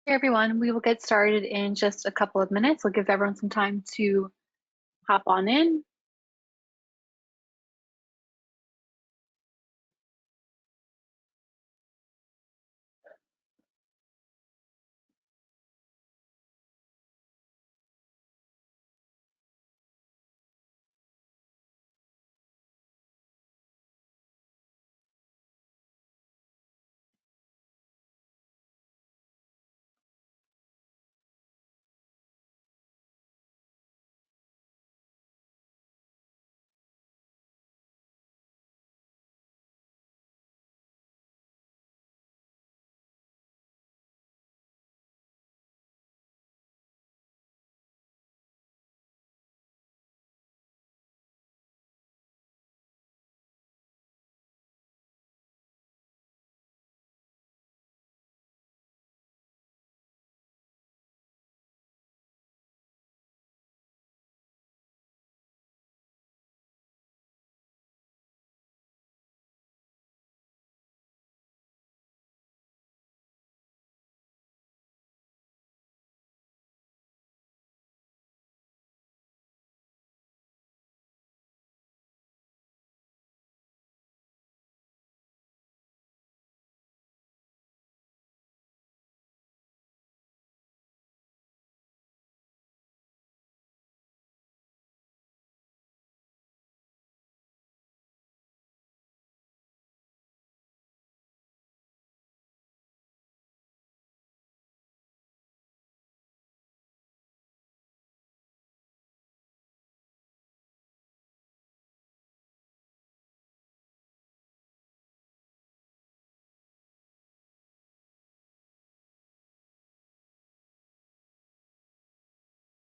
Hey everyone, we will get started in just a couple of minutes. We'll give everyone some time to hop on in.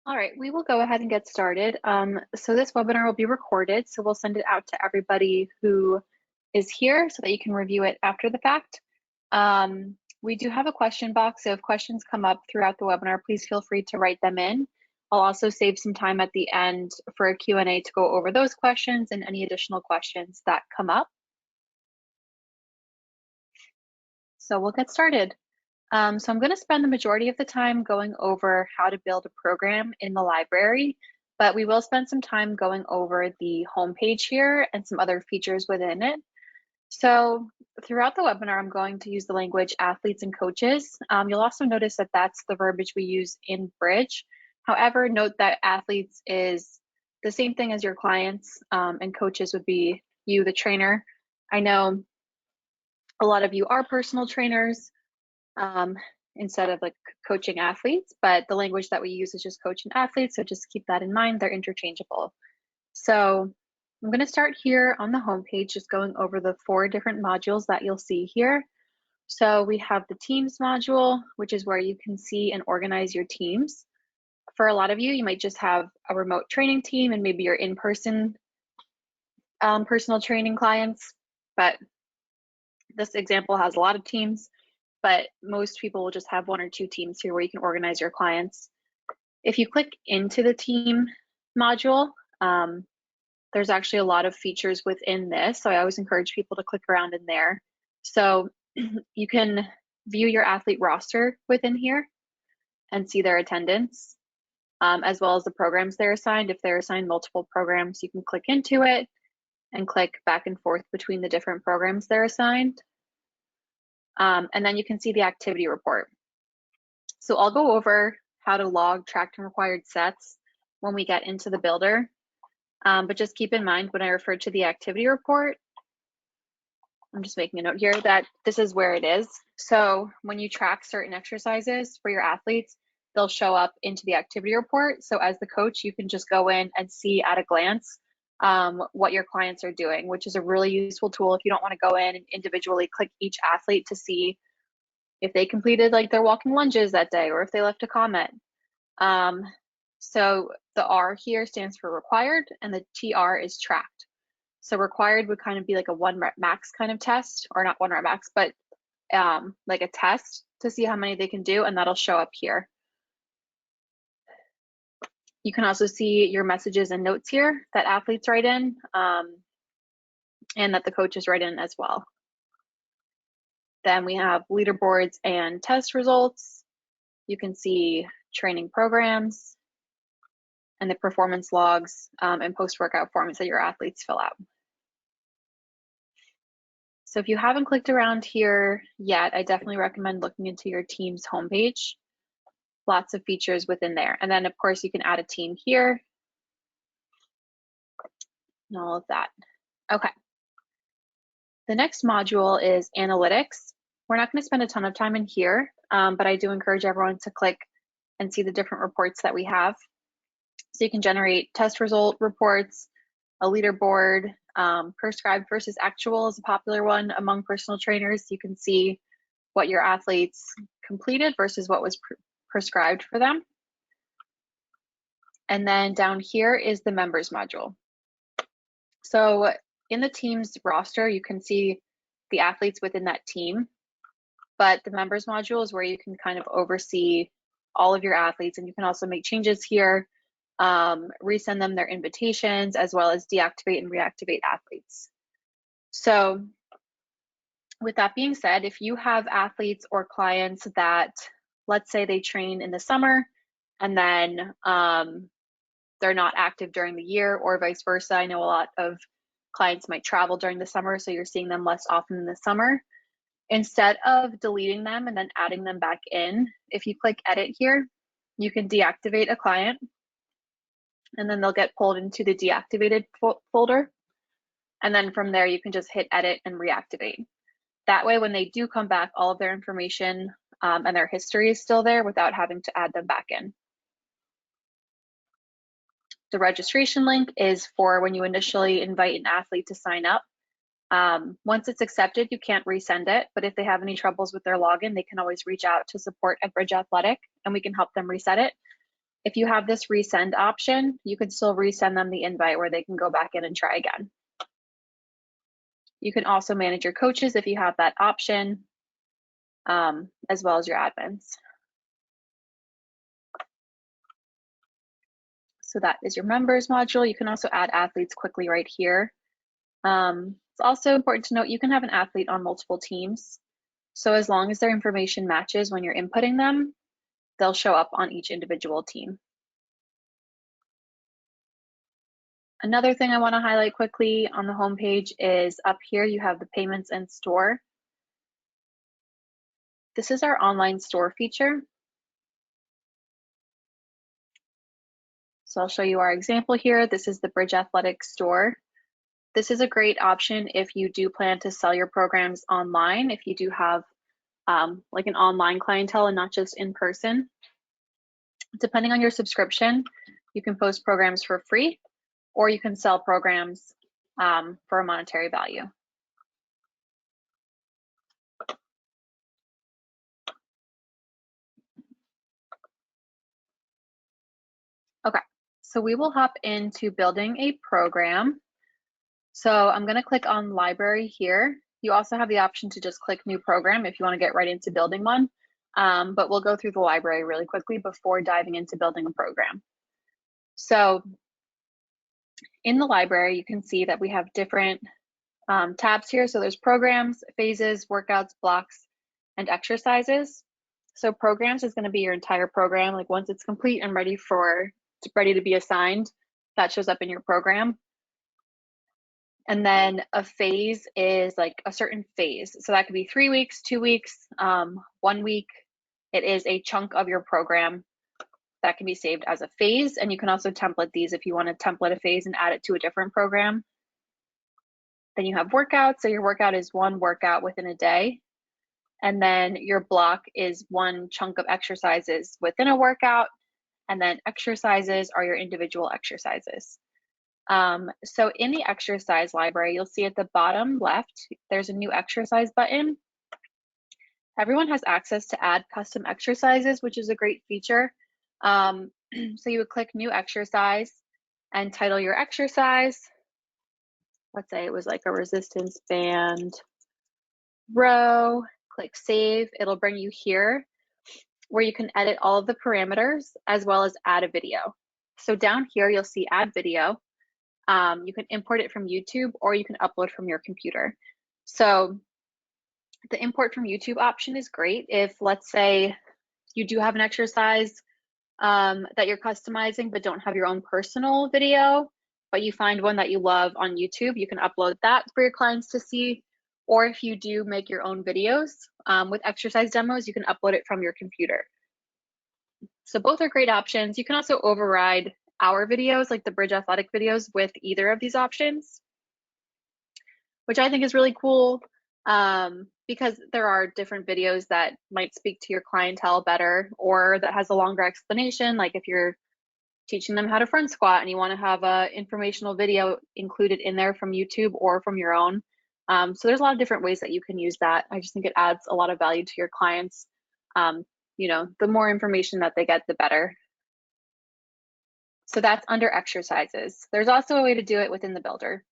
All right, we will go ahead and get started. So this webinar will be recorded, so we'll send it out to everybody who is here so that you can review it after the fact. We do have a question box, so if questions come up throughout the webinar, please feel free to write them in. I'll also save some time at the end for a Q&A to go over those questions and any additional questions that come up. So we'll get started. So I'm going to spend the majority of the time going over how to build a program in the library, but we will spend some time going over the homepage here and some other features within it. So throughout the webinar, I'm going to use the language athletes and coaches. You'll also notice that that's the verbiage we use in Bridge. However, note that athletes is the same thing as your clients, and coaches would be you, the trainer. I know a lot of you are personal trainers, instead of like coaching athletes, but the language that we use is just coach and athletes. So just keep that in mind, they're interchangeable. So I'm going to start here on the home page, just going over the 4 different modules that you'll see here. So we have the teams module, which is where you can see and organize your teams. For a lot of you, you might just have a remote training team and maybe your in-person personal training clients, but this example has a lot of teams. But most people will just have 1 or 2 teams here where you can organize your clients. If you click into the team module, there's actually a lot of features within this. So I always encourage people to click around in there. So you can view your athlete roster within here and see their attendance, as well as the programs they're assigned. If they're assigned multiple programs, you can click into it and click back and forth between the different programs they're assigned. And then you can see the activity report. So I'll go over how to log tracked and required sets when we get into the builder. But just keep in mind when I refer to the activity report, I'm just making a note here that this is where it is. So when you track certain exercises for your athletes, they'll show up into the activity report. So as the coach, you can just go in and see at a glance what your clients are doing, which is a really useful tool if you don't want to go in and individually click each athlete to see if they completed like their walking lunges that day or if they left a comment. So the R here stands for required and the TR is tracked. So required would kind of be like a 1 rep max kind of test, or not 1 rep max, but like a test to see how many they can do, and that'll show up here. You can also see your messages and notes here that athletes write in, and that the coaches write in as well. Then we have leaderboards and test results. you can see training programs and the performance logs and post-workout forms that your athletes fill out. So if you haven't clicked around here yet, I definitely recommend looking into your team's homepage. Lots of features within there. And then of course you can add a team here and all of that. Okay. The next module is analytics. We're not going to spend a ton of time in here, but I do encourage everyone to click and see the different reports that we have. So you can generate test result reports, a leaderboard, prescribed versus actual is a popular one among personal trainers. You can see what your athletes completed versus what was prescribed for them. And then down here is the members module. So in the team's roster, you can see the athletes within that team, but the members module is where you can kind of oversee all of your athletes, and you can also make changes here, resend them their invitations, as well as deactivate and reactivate athletes. So with that being said, if you have athletes or clients that, let's say they train in the summer and then they're not active during the year, or vice versa. I know a lot of clients might travel during the summer, so you're seeing them less often in the summer. Instead of deleting them and then adding them back in, if you click edit here, you can deactivate a client, and then they'll get pulled into the deactivated folder. And then from there, you can just hit edit and reactivate. That way, when they do come back, all of their information and their history is still there without having to add them back in. The registration link is for when you initially invite an athlete to sign up. Once it's accepted, you can't resend it, but if they have any troubles with their login, they can always reach out to support at Bridge Athletic and we can help them reset it. If you have this resend option, you can still resend them the invite where they can go back in and try again. You can also manage your coaches if you have that option, as well as your admins. So that is your members module. You can also add athletes quickly right here. It's also important to note you can have an athlete on multiple teams. So as long as their information matches when you're inputting them, they'll show up on each individual team. Another thing I want to highlight quickly on the home page is up here you have the payments and store. This is our online store feature. So I'll show you our example here. This is the Bridge Athletic store. This is a great option if you do plan to sell your programs online, if you do have like an online clientele and not just in person. Depending on your subscription, you can post programs for free, or you can sell programs for a monetary value. Okay, so we will hop into building a program. So I'm going to click on library here. You also have the option to just click new program if you want to get right into building one, but we'll go through the library really quickly before diving into building a program. So in the library, you can see that we have different tabs here. So there's programs, phases, workouts, blocks, and exercises. So programs is going to be your entire program. Like once it's complete and ready to be assigned, that shows up in your program. And then a phase is like a certain phase. So that could be 3 weeks, 2 weeks, 1 week. It is a chunk of your program that can be saved as a phase. And you can also template these if you want to template a phase and add it to a different program. Then you have workouts. So your workout is one workout within a day. And then your block is one chunk of exercises within a workout. And then exercises are your individual exercises. So in the exercise library, you'll see at the bottom left, there's a new exercise button. Everyone has access to add custom exercises, which is a great feature. So you would click new exercise and title your exercise. Let's say it was like a resistance band row, click save. It'll bring you here where you can edit all of the parameters as well as add a video. So down here, you'll see add video. You can import it from YouTube or you can upload from your computer. So the import from YouTube option is great if, let's say, you do have an exercise that you're customizing but don't have your own personal video, but you find one that you love on YouTube, you can upload that for your clients to see. Or if you do make your own videos with exercise demos, you can upload it from your computer. So both are great options. You can also override our videos, like the Bridge Athletic videos, with either of these options, which I think is really cool because there are different videos that might speak to your clientele better, or that has a longer explanation, like if you're teaching them how to front squat and you want to have a informational video included in there from YouTube or from your own. So there's a lot of different ways that you can use that. I just think it adds a lot of value to your clients. You know, the more information that they get, the better. So that's under exercises. There's also a way to do it within the builder.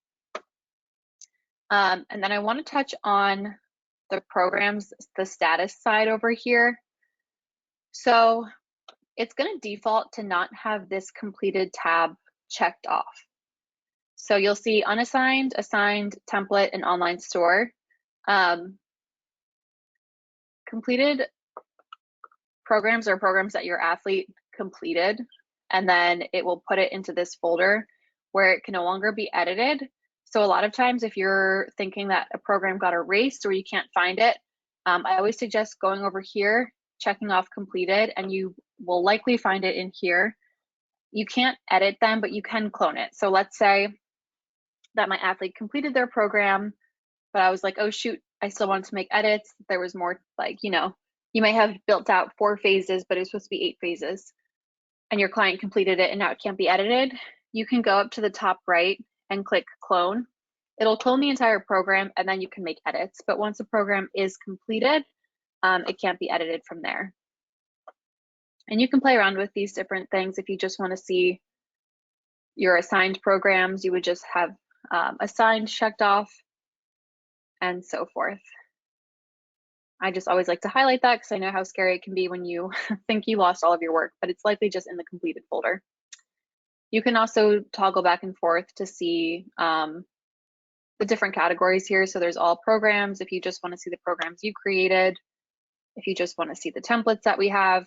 And then I want to touch on the programs, the status side over here. So it's going to default to not have this completed tab checked off. So you'll see unassigned, assigned, template, and online store. Completed programs are programs that your athlete completed, and then it will put it into this folder where it can no longer be edited. So a lot of times if you're thinking that a program got erased or you can't find it, I always suggest going over here, checking off completed, and you will likely find it in here. You can't edit them, but you can clone it. So let's say that my athlete completed their program, but I was like, oh shoot, I still wanted to make edits. There was more, like, you know, you may have built out 4 phases, but it's supposed to be 8 phases, and your client completed it and now it can't be edited. You can go up to the top right and click clone. It'll clone the entire program and then you can make edits. But once a program is completed, it can't be edited from there. And you can play around with these different things. If you just want to see your assigned programs, you would just have assigned checked off and so forth. I just always like to highlight that because I know how scary it can be when you think you lost all of your work, but it's likely just in the completed folder. You can also toggle back and forth to see the different categories here. So there's all programs, if you just want to see the programs you created, if you just want to see the templates that we have,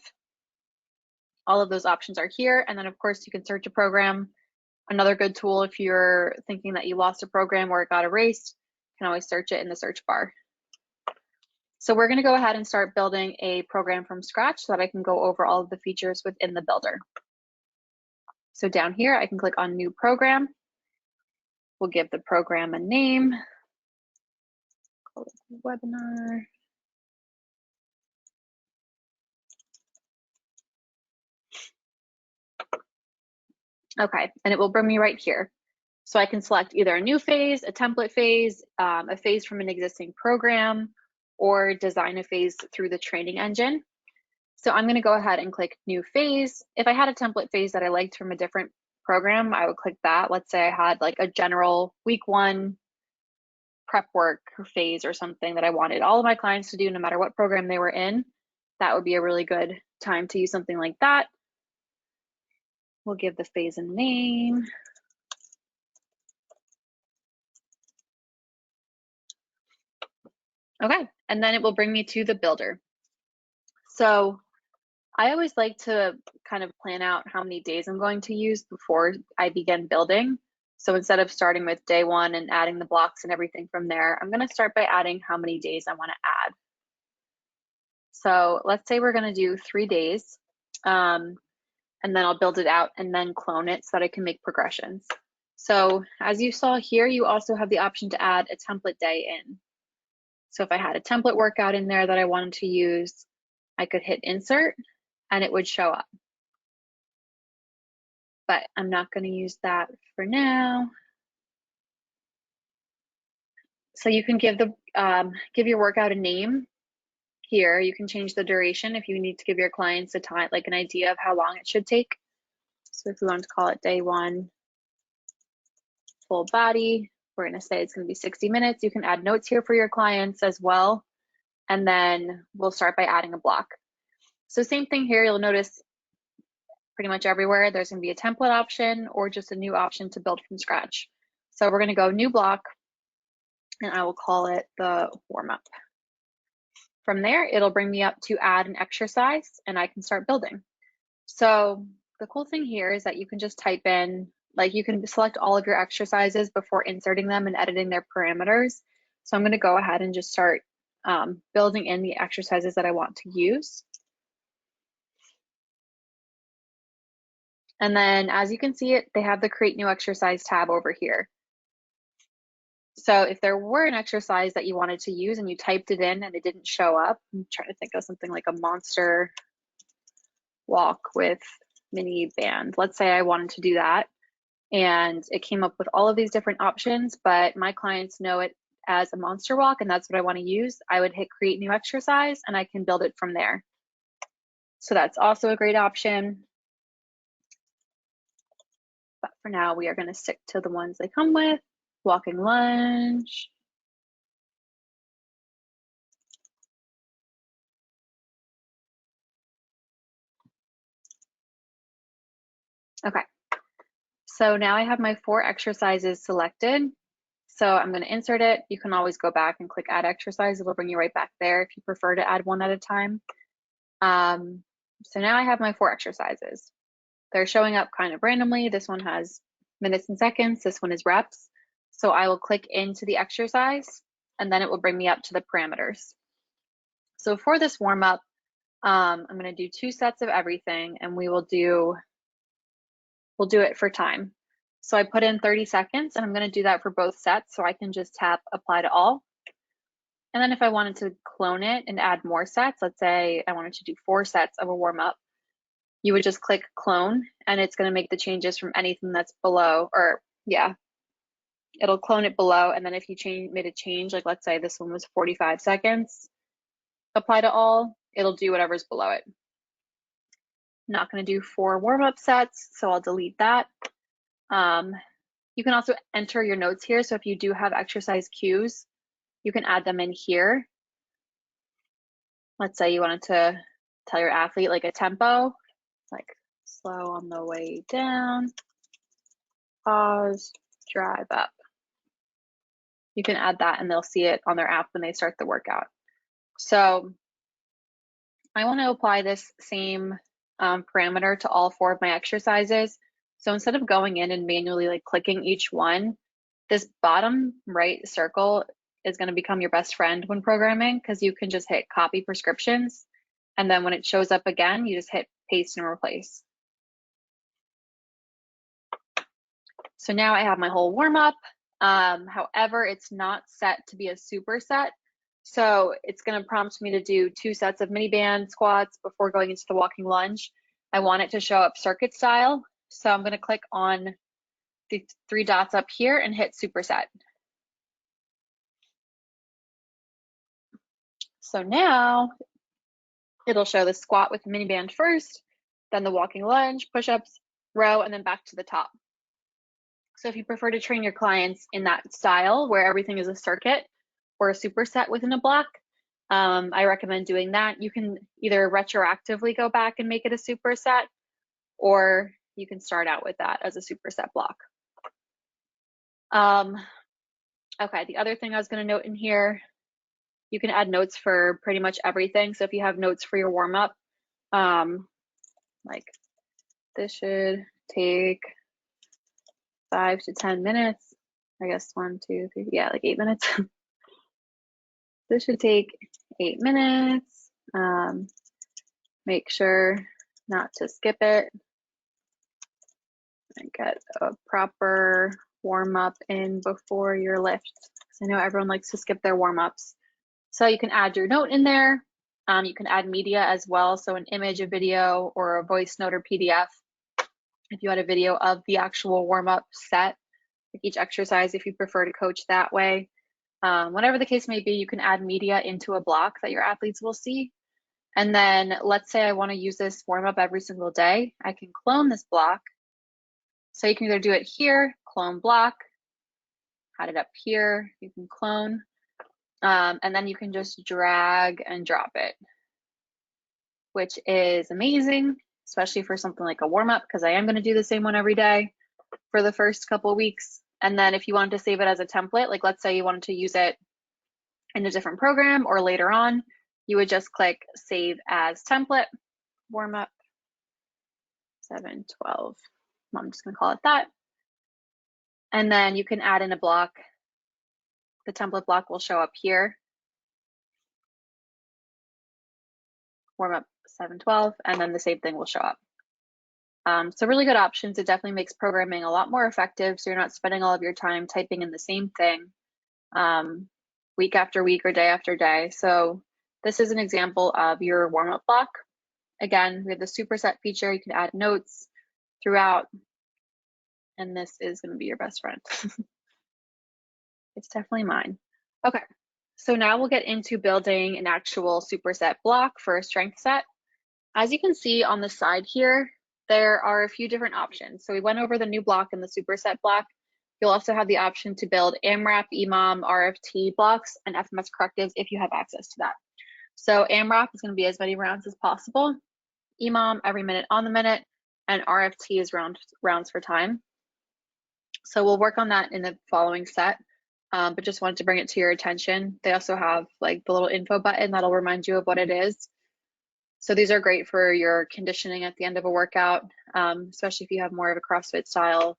all of those options are here. And then of course you can search a program. Another good tool if you're thinking that you lost a program or it got erased, you can always search it in the search bar. So we're going to go ahead and start building a program from scratch so that I can go over all of the features within the builder. So down here, I can click on New Program. We'll give the program a name. Call it Webinar. Okay, and it will bring me right here. So I can select either a new phase, a template phase, a phase from an existing program, or design a phase through the training engine. So I'm going to go ahead and click New Phase. If I had a template phase that I liked from a different program, I would click that. Let's say I had like a general week 1 prep work phase or something that I wanted all of my clients to do no matter what program they were in. That would be a really good time to use something like that. We'll give the phase a name. Okay, and then it will bring me to the builder. So I always like to kind of plan out how many days I'm going to use before I begin building. So instead of starting with day 1 and adding the blocks and everything from there, I'm going to start by adding how many days I want to add. So let's say we're going to do 3 days, and then I'll build it out and then clone it so that I can make progressions. So as you saw here, you also have the option to add a template day in. So if I had a template workout in there that I wanted to use, I could hit insert and it would show up. But I'm not going to use that for now. So you can give your workout a name here. You can change the duration if you need to give your clients a time, like an idea of how long it should take. So if we want to call it day 1 full body, we're going to say it's going to be 60 minutes. You can add notes here for your clients as well. And then we'll start by adding a block. So same thing here, you'll notice pretty much everywhere there's going to be a template option or just a new option to build from scratch. So we're going to go new block, and I will call it the warm up. From there, it'll bring me up to add an exercise and I can start building. So the cool thing here is that you can just type in, like you can select all of your exercises before inserting them and editing their parameters. So I'm going to go ahead and just start building in the exercises that I want to use. And then as you can see it, they have the create new exercise tab over here. So if there were an exercise that you wanted to use and you typed it in and it didn't show up, I'm trying to think of something like a monster walk with mini band. Let's say I wanted to do that and it came up with all of these different options, but my clients know it as a monster walk and that's what I want to use. I would hit create new exercise and I can build it from there. So that's also a great option. But for now, we are going to stick to the ones they come with. Walking lunge. Okay, so now I have my 4 exercises selected. So I'm going to insert it. You can always go back and click add exercise. It'll bring you right back there if you prefer to add one at a time. So now I have my 4 exercises. They're showing up kind of randomly. This one has minutes and seconds. This one is reps. So I will click into the exercise and then it will bring me up to the parameters. So for this warm up, I'm going to do 2 sets of everything and we'll do it for time. So I put in 30 seconds and I'm going to do that for both sets. So I can just tap apply to all. And then if I wanted to clone it and add more sets, let's say I wanted to do 4 sets of a warm up, you would just click clone and it's going to make the changes from anything that's below, or yeah, it'll clone it below. And then if you made a change, like let's say this one was 45 seconds, apply to all, it'll do whatever's below it. Not going to do 4 warm-up sets, so I'll delete that. You can also enter your notes here. So if you do have exercise cues, you can add them in here. Let's say you wanted to tell your athlete like a tempo, like slow on the way down, pause, drive up. You can add that and they'll see it on their app when they start the workout. So I want to apply this same parameter to all 4 of my exercises. So instead of going in and manually like clicking each one, this bottom right circle is going to become your best friend when programming because you can just hit copy prescriptions. And then when it shows up again, you just hit paste and replace. So now I have my whole warm up. However, it's not set to be a superset. So it's going to prompt me to do 2 sets of mini band squats before going into the walking lunge. I want it to show up circuit style. So I'm going to click on the 3 dots up here and hit superset. So now it'll show the squat with the mini band first, then the walking lunge, push-ups, row, and then back to the top. So if you prefer to train your clients in that style where everything is a circuit or a superset within a block, I recommend doing that. You can either retroactively go back and make it a superset, or you can start out with that as a superset block. Okay, the other thing I was going to note in here, you can add notes for pretty much everything. So if you have notes for your warm-up, like this should take 5 to 10 minutes. I guess 1, 2, 3, yeah, like 8 minutes. This should take 8 minutes. Make sure not to skip it and get a proper warm-up in before your lift. I know everyone likes to skip their warm-ups. So you can add your note in there. You can add media as well. So an image, a video, or a voice note or PDF. If you had a video of the actual warm-up set, like each exercise, if you prefer to coach that way. Whatever the case may be, you can add media into a block that your athletes will see. And then let's say I want to use this warm-up every single day. I can clone this block. So you can either do it here, clone block, add it up here, you can clone, and then you can just drag and drop it, which is amazing, especially for something like a warm-up, because I am going to do the same one every day for the first couple of weeks. And then if you wanted to save it as a template, like let's say you wanted to use it in a different program or later on, you would just click Save as Template, Warm Up 7:12. I'm just going to call it that. And then you can add in a block. The template block will show up here. Warm Up 7:12, and then the same thing will show up. So really good options. It definitely makes programming a lot more effective, so you're not spending all of your time typing in the same thing week after week or day after day. So this is an example of your warm-up block. Again, we have the Superset feature. You can add notes throughout, and this is going to be your best friend. It's definitely mine. Okay, so now we'll get into building an actual Superset block for a strength set. As you can see on the side here, there are a few different options. So we went over the new block and the Superset block. You'll also have the option to build AMRAP, EMOM, RFT blocks, and FMS correctives if you have access to that. So AMRAP is going to be as many rounds as possible, EMOM every minute on the minute, and RFT is rounds for time. So we'll work on that in the following set, but just wanted to bring it to your attention. They also have like the little info button that'll remind you of what it is. So these are great for your conditioning at the end of a workout, especially if you have more of a CrossFit style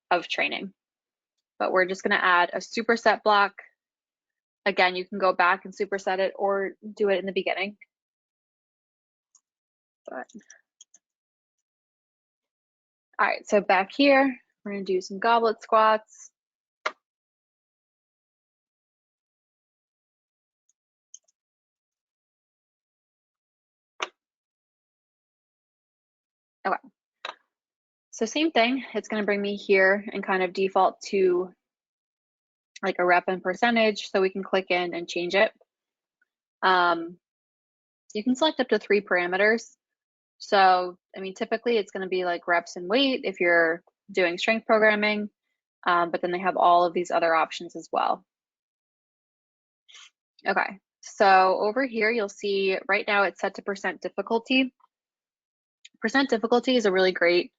of training. But we're just going to add a superset block. Again, you can go back and superset it or do it in the beginning. But, all right, so back here, we're going to do some goblet squats. Okay. So same thing, it's going to bring me here and kind of default to like a rep and percentage, so we can click in and change it. You can select up to 3 parameters. So, I mean, typically it's going to be like reps and weight if you're doing strength programming, but then they have all of these other options as well. Okay, so over here you'll see right now it's set to percent difficulty. Percent difficulty is a really great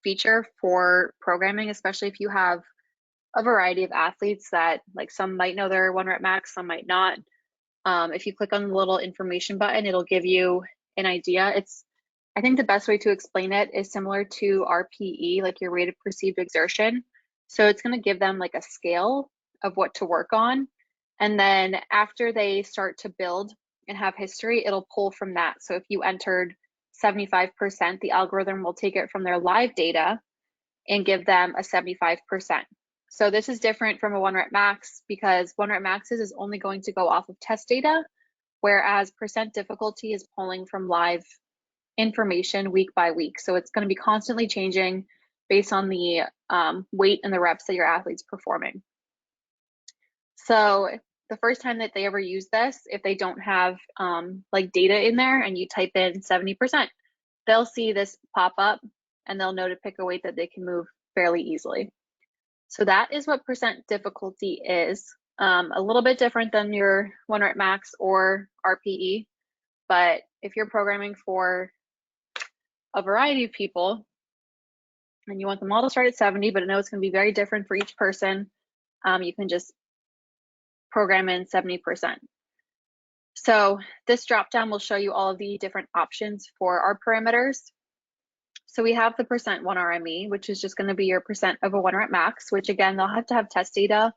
feature for programming, especially if you have a variety of athletes that like some might know their 1 rep max, some might not. If you click on the little information button, it'll give you an idea. I think the best way to explain it is similar to RPE, like your rate of perceived exertion. So it's going to give them like a scale of what to work on. And then after they start to build and have history, it'll pull from that. So if you entered 75%, the algorithm will take it from their live data and give them a 75%. So this is different from a 1 rep max because 1 rep maxes is only going to go off of test data, whereas percent difficulty is pulling from live information week by week. So it's going to be constantly changing based on the weight and the reps that your athlete's performing. So the first time that they ever use this, if they don't have like data in there and you type in 70%, they'll see this pop up and they'll know to pick a weight that they can move fairly easily. So that is what percent difficulty is. A little bit different than your 1 rep max or RPE, but if you're programming for a variety of people and you want them all to start at 70, but I know it's going to be very different for each person, you can just program in 70%. So this drop down will show you all of the different options for our parameters. So we have the percent 1 RME, which is just going to be your percent of a 1 rep max, which again, they'll have to have test data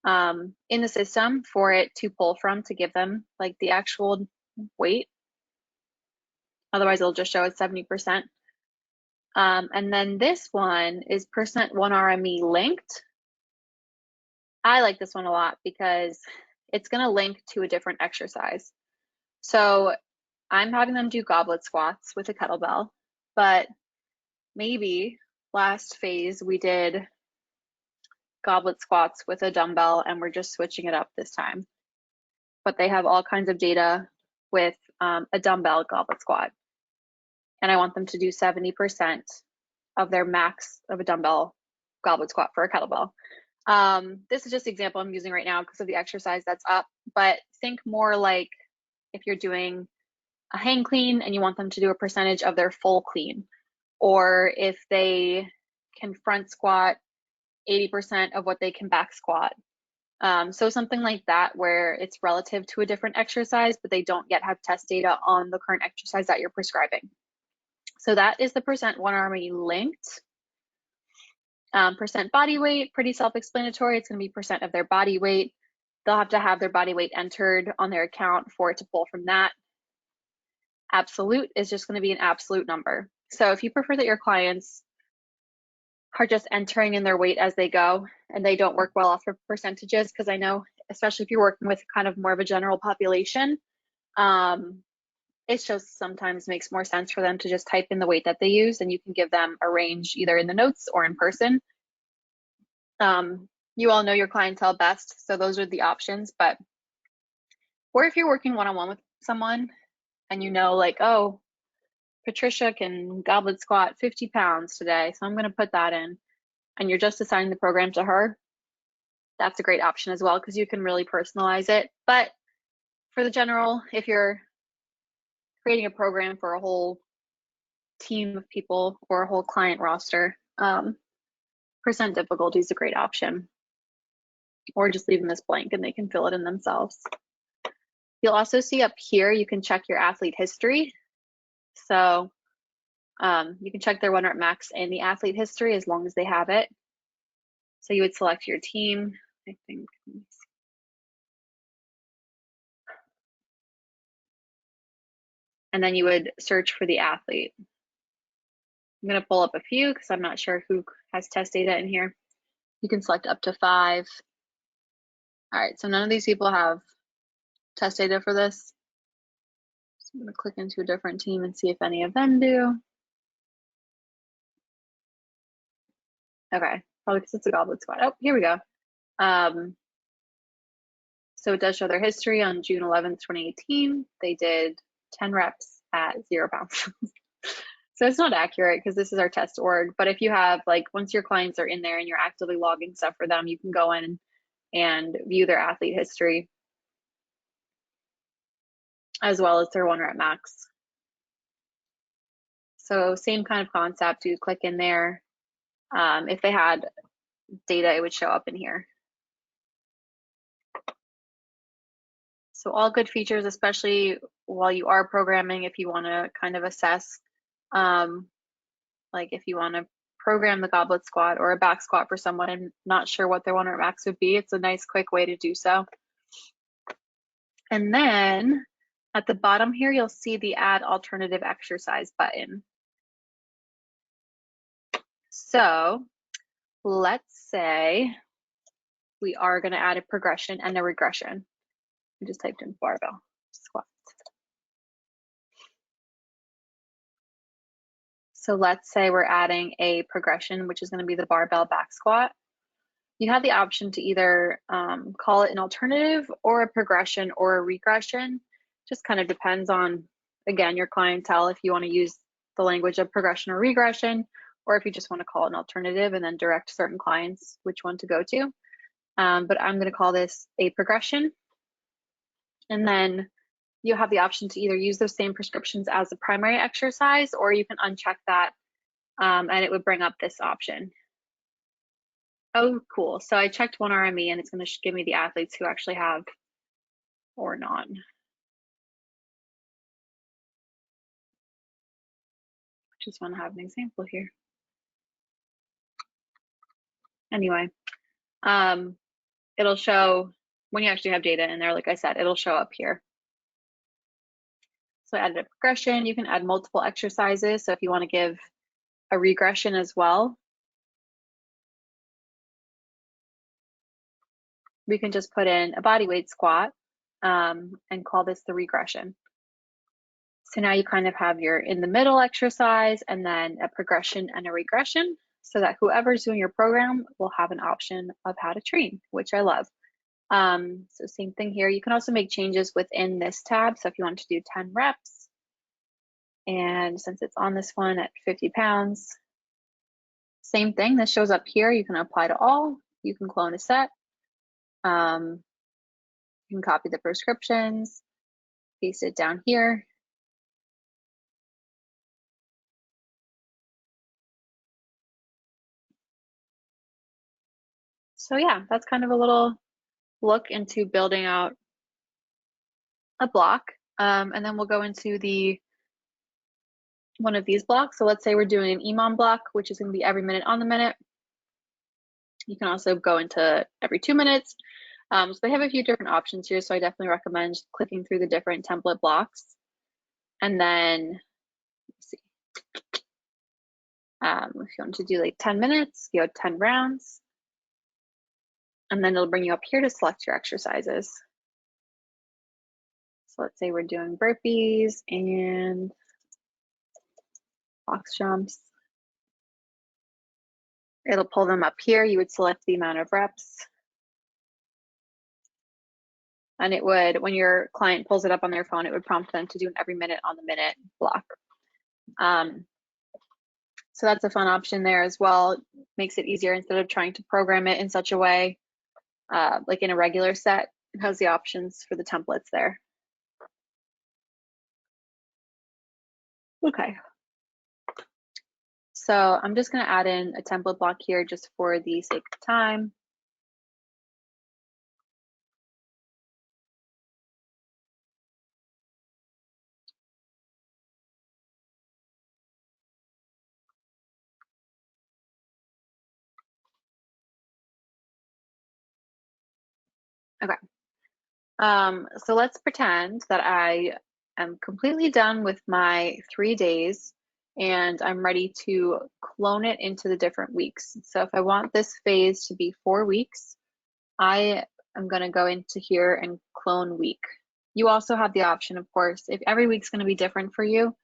in the system for it to pull from to give them like the actual weight. Otherwise, it'll just show it's 70%. And then this one is percent 1 RME linked. I like this one a lot because it's going to link to a different exercise. So I'm having them do goblet squats with a kettlebell, but maybe last phase we did goblet squats with a dumbbell and we're just switching it up this time. But they have all kinds of data with a dumbbell goblet squat. And I want them to do 70% of their max of a dumbbell goblet squat for a kettlebell. This is just an example I'm using right now because of the exercise that's up, but think more like if you're doing a hang clean and you want them to do a percentage of their full clean, or if they can front squat 80% of what they can back squat. So something like that where it's relative to a different exercise, but they don't yet have test data on the current exercise that you're prescribing. So that is the percent one army linked. Percent body weight, pretty self-explanatory. It's going to be percent of their body weight. They'll have to have their body weight entered on their account for it to pull from that. Absolute is just going to be an absolute number. So if you prefer that your clients are just entering in their weight as they go and they don't work well off of percentages, because I know, especially if you're working with kind of more of a general population, it just sometimes makes more sense for them to just type in the weight that they use, and you can give them a range either in the notes or in person. You all know your clientele best, so those are the options. But or if you're working one-on-one with someone and you know, like, oh, Patricia can goblet squat 50 pounds today, so I'm going to put that in, and you're just assigning the program to her, that's a great option as well, because you can really personalize it. But for the general, if you're creating a program for a whole team of people or a whole client roster, percent difficulty is a great option, or just leaving this blank and they can fill it in themselves. You'll also see up here, you can check your athlete history. So you can check their 1 rep max and the athlete history as long as they have it. So you would select your team, I think. And then you would search for the athlete. I'm going to pull up a few because I'm not sure who has test data in here. You can select up to 5. All right, so none of these people have test data for this. So I'm going to click into a different team and see if any of them do. Okay, probably because it's a goblet squat. Oh, here we go. So it does show their history on June 11th, 2018. They did 10 reps at 0 pounds. So it's not accurate because this is our test org. But if you have, like, once your clients are in there and you're actively logging stuff for them, you can go in and view their athlete history as well as their 1 rep max. So same kind of concept, you click in there. If they had data, it would show up in here. So all good features, especially while you are programming, if you want to kind of assess, like if you want to program the goblet squat or a back squat for someone and not sure what their 1 rep max would be, it's a nice quick way to do so. And then at the bottom here, you'll see the add alternative exercise button. So let's say we are going to add a progression and a regression. I just typed in barbell squat. So let's say we're adding a progression, which is going to be the barbell back squat. You have the option to either call it an alternative or a progression or a regression. Just kind of depends on, again, your clientele, if you want to use the language of progression or regression, or if you just want to call it an alternative and then direct certain clients which one to go to. But I'm going to call this a progression. And then you have the option to either use those same prescriptions as the primary exercise, or you can uncheck that and it would bring up this option. Oh, cool. So I checked 1 RME and it's going to give me the athletes who actually have or not. Just want to have an example here. Anyway, it'll show when you actually have data in there, like I said, it'll show up here. So I added a progression. You can add multiple exercises. So if you want to give a regression as well, we can just put in a body weight squat and call this the regression. So now you kind of have your in the middle exercise and then a progression and a regression, so that whoever's doing your program will have an option of how to train, which I love. So same thing here. You can also make changes within this tab. So if you want to do 10 reps, and since it's on this one at 50 pounds, same thing, this shows up here. You can apply to all, you can clone a set. You can copy the prescriptions, paste it down here. So yeah, that's kind of a little look into building out a block, and then we'll go into one of these blocks. So let's say we're doing an EMOM block, which is going to be every minute on the minute. You can also go into every 2 minutes. So they have a few different options here, so I definitely recommend clicking through the different template blocks. And then, let's see, if you want to do like 10 minutes, you have 10 rounds. And then it'll bring you up here to select your exercises. So let's say we're doing burpees and box jumps. It'll pull them up here. You would select the amount of reps. And it would, when your client pulls it up on their phone, it would prompt them to do an every minute on the minute block. So that's a fun option there as well. It makes it easier instead of trying to program it in such a way, like in a regular set. It has the options for the templates there. Okay. So I'm just going to add in a template block here just for the sake of time. Okay. So let's pretend that I am completely done with my 3 days and I'm ready to clone it into the different weeks. So if I want this phase to be 4 weeks, I am going to go into here and clone week. You also have the option, of course, if every week's going to be different for you,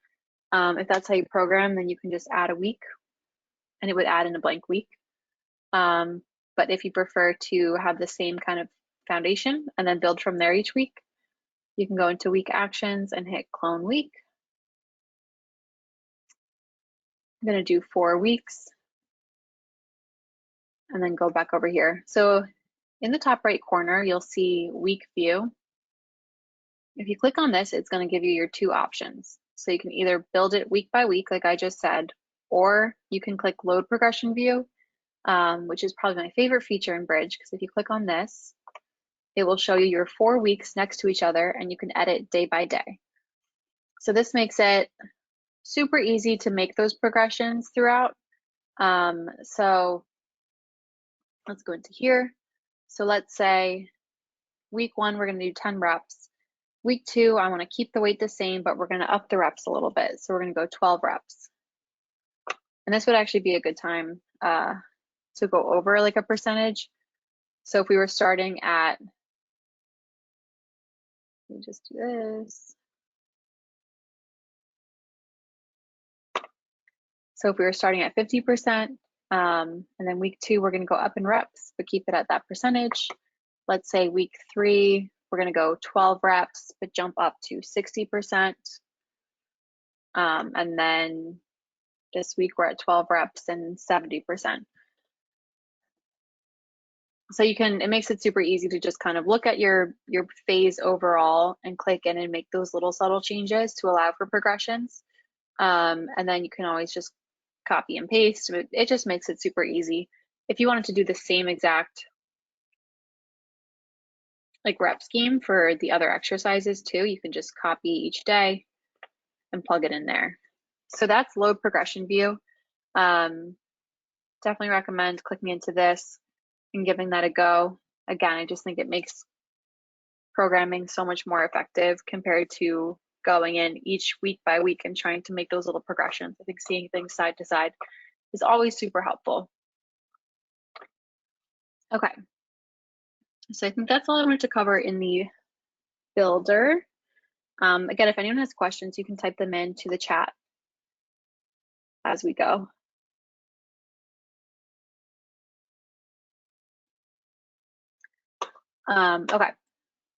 if that's how you program, then you can just add a week and it would add in a blank week. But if you prefer to have the same kind of foundation and then build from there each week, you can go into week actions and hit clone week. I'm going to do 4 weeks and then go back over here. So in the top right corner, you'll see week view. If you click on this, it's going to give you your 2 options. So you can either build it week by week, like I just said, or you can click load progression view, which is probably my favorite feature in Bridge, because if you click on this, it will show you your 4 weeks next to each other and you can edit day by day. So this makes it super easy to make those progressions throughout. So let's go into here. So let's say week 1, we're going to do 10 reps. Week 2, I want to keep the weight the same, but we're going to up the reps a little bit. So we're going to go 12 reps. And this would actually be a good time to go over like a percentage. So if we were starting at, let me just do this. So if we were starting at 50%, and then week 2, we're going to go up in reps, but keep it at that percentage. Let's say week 3, we're going to go 12 reps, but jump up to 60%. And then this week we're at 12 reps and 70%. So you can, it makes it super easy to just kind of look at your phase overall and click in and make those little subtle changes to allow for progressions. And then you can always just copy and paste. It just makes it super easy. If you wanted to do the same exact like rep scheme for the other exercises too, you can just copy each day and plug it in there. So that's load progression view. Definitely recommend clicking into this and giving that a go. Again, I just think it makes programming so much more effective compared to going in each week by week and trying to make those little progressions. I think seeing things side to side is always super helpful. Okay, so I think that's all I wanted to cover in the builder. Again, if anyone has questions, you can type them into the chat as we go. Okay,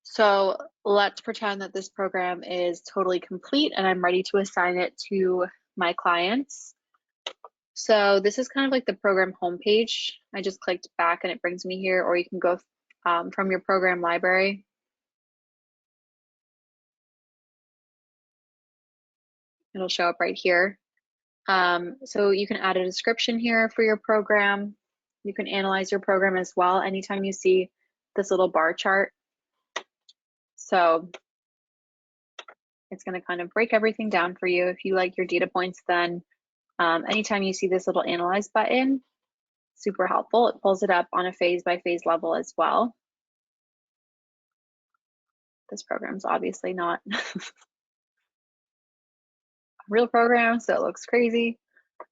so let's pretend that this program is totally complete and I'm ready to assign it to my clients. So this is kind of like the program homepage. I just clicked back and it brings me here, or you can go from your program library. It'll show up right here. So you can add a description here for your program. You can analyze your program as well. Anytime you see this little bar chart. So it's going to kind of break everything down for you. If you like your data points, then anytime you see this little analyze button, super helpful. It pulls it up on a phase by phase level as well. This program's obviously not a real program, so it looks crazy.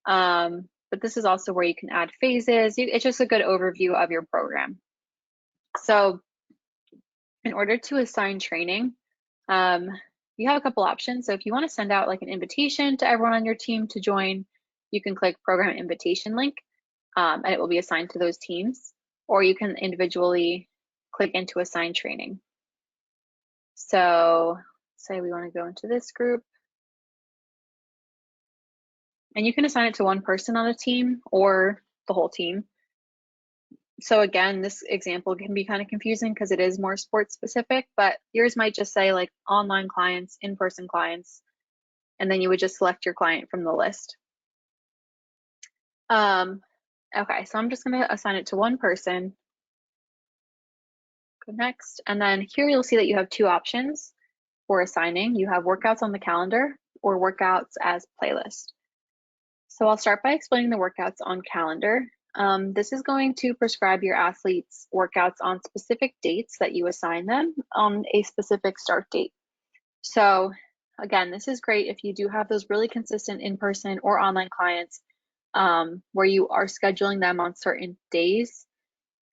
But this is also where you can add phases. It's just a good overview of your program. So in order to assign training, you have a couple options. So if you want to send out like an invitation to everyone on your team to join, you can click program invitation link, and it will be assigned to those teams, or you can individually click into assign training. So say we want to go into this group, and you can assign it to one person on a team or the whole team. So again, this example can be kind of confusing because it is more sports specific, but yours might just say like online clients, in-person clients, and then you would just select your client from the list. Okay, so I'm just going to assign it to one person. Go next, and then here you'll see that you have two options for assigning. You have workouts on the calendar or workouts as playlist. So I'll start by explaining the workouts on calendar. This is going to prescribe your athletes workouts on specific dates that you assign them on a specific start date. So again, this is great if you do have those really consistent in-person or online clients where you are scheduling them on certain days.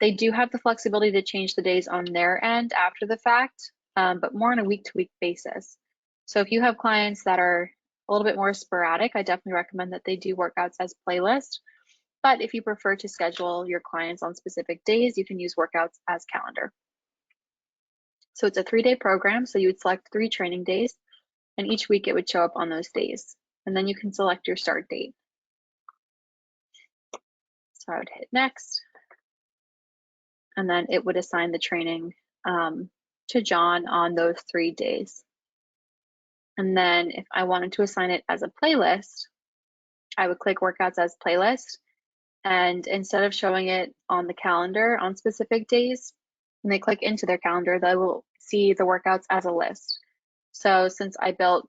They do have the flexibility to change the days on their end after the fact, but more on a week-to-week basis. So if you have clients that are a little bit more sporadic, I definitely recommend that they do workouts as playlist. But if you prefer to schedule your clients on specific days, you can use workouts as calendar. So it's a 3-day program, so you would select 3 training days, and each week it would show up on those days. And then you can select your start date. So I would hit next, and then it would assign the training to John on those 3 days. And then if I wanted to assign it as a playlist, I would click workouts as playlist. And instead of showing it on the calendar on specific days, when they click into their calendar, they will see the workouts as a list. So since I built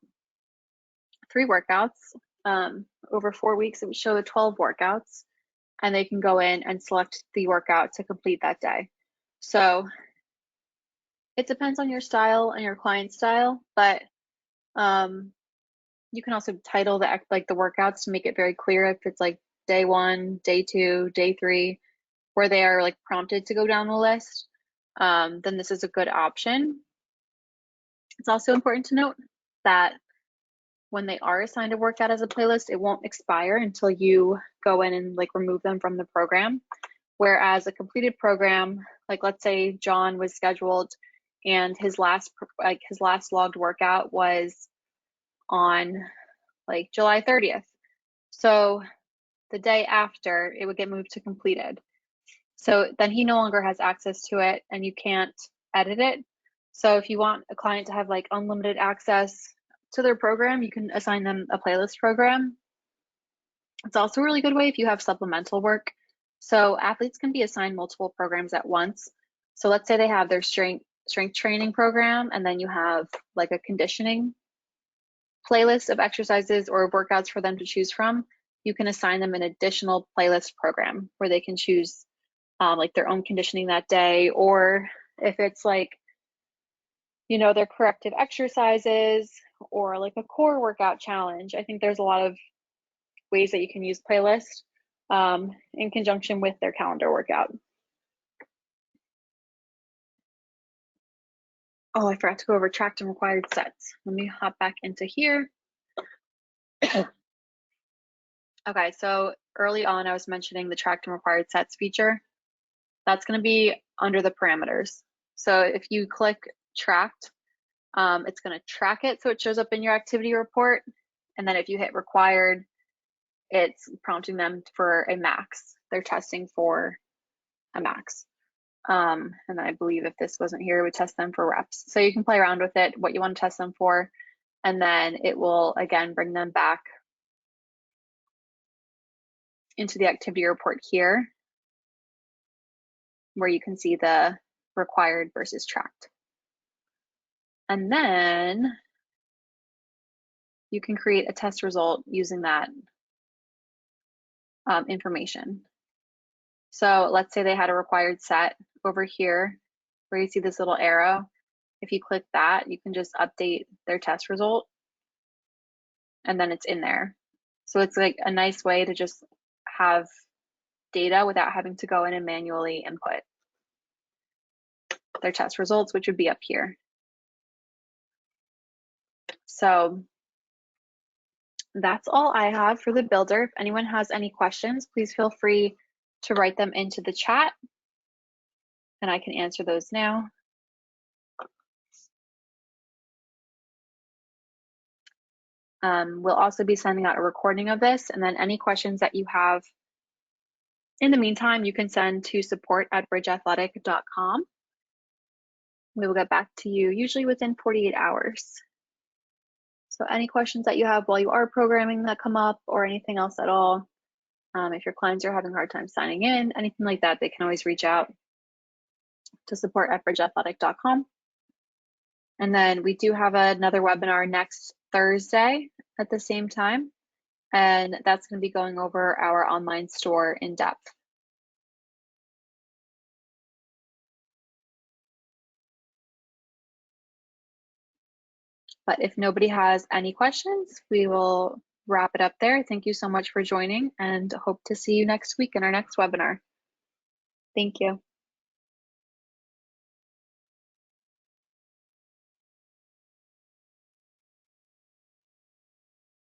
3 workouts over 4 weeks, it would show the 12 workouts, and they can go in and select the workout to complete that day. So it depends on your style and your client style, but you can also title the workouts to make it very clear if it's like day 1, day 2, day 3, where they are like prompted to go down the list. Then this is a good option. It's also important to note that when they are assigned a workout as a playlist, it won't expire until you go in and like remove them from the program. Whereas a completed program, like let's say John was scheduled and his last logged workout was on like July 30th. So the day after, it would get moved to completed. So then he no longer has access to it and you can't edit it. So if you want a client to have like unlimited access to their program, you can assign them a playlist program. It's also a really good way if you have supplemental work. So athletes can be assigned multiple programs at once. So let's say they have their strength training program, and then you have like a conditioning playlist of exercises or workouts for them to choose from. You can assign them an additional playlist program where they can choose like their own conditioning that day, or if it's like, you know, their corrective exercises or like a core workout challenge. I think there's a lot of ways that you can use playlist in conjunction with their calendar workout. Oh, I forgot to go over tracked and required sets. Let me hop back into here. Okay, so early on I was mentioning the tracked and required sets feature. That's going to be under the parameters. So if you click tracked, it's going to track it so it shows up in your activity report. And then if you hit required, it's prompting them for a max. They're testing for a max. And I believe if this wasn't here, it would test them for reps. So you can play around with it, what you want to test them for, and then it will again bring them back into the activity report here, where you can see the required versus tracked. And then you can create a test result using that information. So let's say they had a required set over here where you see this little arrow. If you click that, you can just update their test result and then it's in there. So it's like a nice way to just have data without having to go in and manually input their test results, which would be up here. So that's all I have for the builder. If anyone has any questions, please feel free to write them into the chat and I can answer those now. We'll also be sending out a recording of this, and then any questions that you have in the meantime, you can send to support@bridgeathletic.com. We will get back to you usually within 48 hours. So any questions that you have while you are programming that come up or anything else at all, if your clients are having a hard time signing in, anything like that, they can always reach out to support@bridgeathletic.com. And then we do have another webinar next Thursday at the same time, and that's going to be going over our online store in depth. But if nobody has any questions, we will wrap it up there. Thank you so much for joining and hope to see you next week in our next webinar. Thank you.